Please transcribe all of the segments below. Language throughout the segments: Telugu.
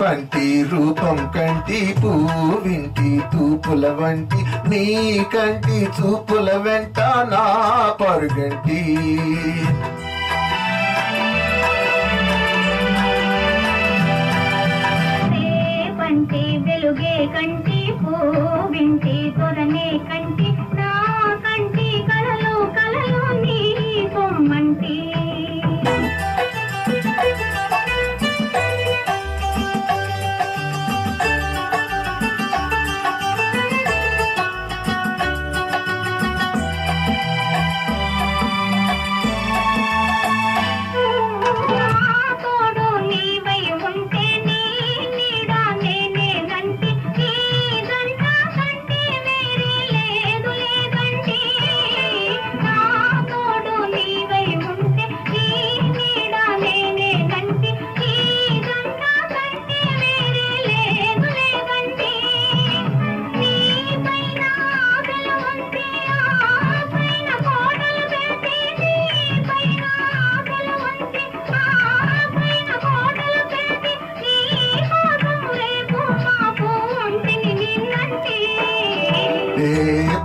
పంటి రూపం కంటి పువ్వింటి తూపుల వంటి నీ కంటి చూపుల వెంట నా పరుగంటి పంటి వెలుగే కంటి పువ్వింటి తొరనే కంటి నా కంటి కలలు కలలు నీ పొమ్మంటి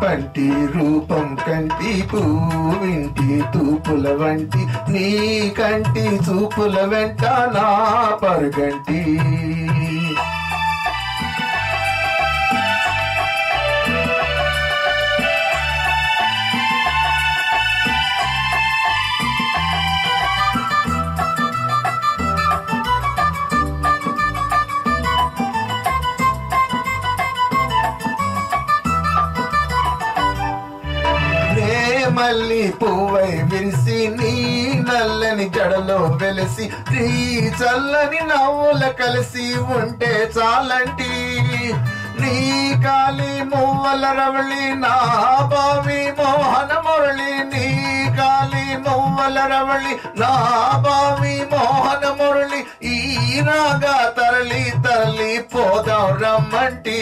పంటి రూపం కంటి పువ్వింటి తూపుల వంటి నీ కంటి చూపుల వెంట నా పరుగంటి మల్లి పువ్వై విరిసి నీ నల్లని జడలో వెలిసి నీ చల్లని నవ్వుల కలిసి ఉంటే చాలంటి నీ కాలి మువ్వల రవళి నా బావి మోహన మురళి నీ కాలి మువ్వల రవళి నా బావి మోహన మురళి ఈ రాగా తరలి తరలి పోదాం రమ్మంటి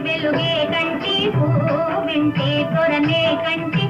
వెలుగే కంటి పువ్వింటి తొరనే కంటి